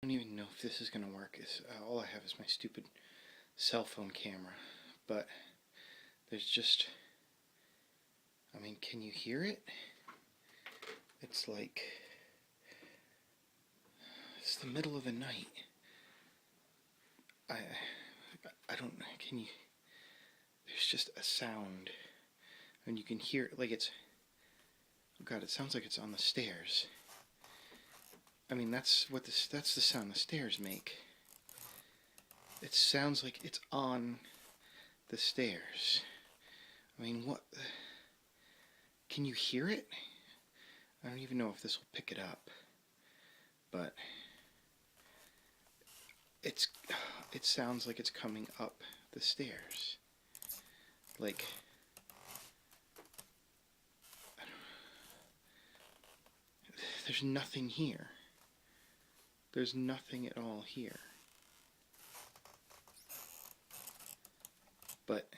don't even know if this is going to work. All I have is my stupid cell phone camera. But there's just... I mean, can you hear it? It's like... It's the middle of the night. I don't... Can you... There's just a sound. And you can hear it like it's... Oh God, it sounds like it's on the stairs. I mean, that's the sound the stairs make. It sounds like it's on the stairs. I mean, what? Can you hear it? I don't even know if this will pick it up, but it sounds like it's coming up the stairs. Like, there's nothing here. There's nothing at all here. But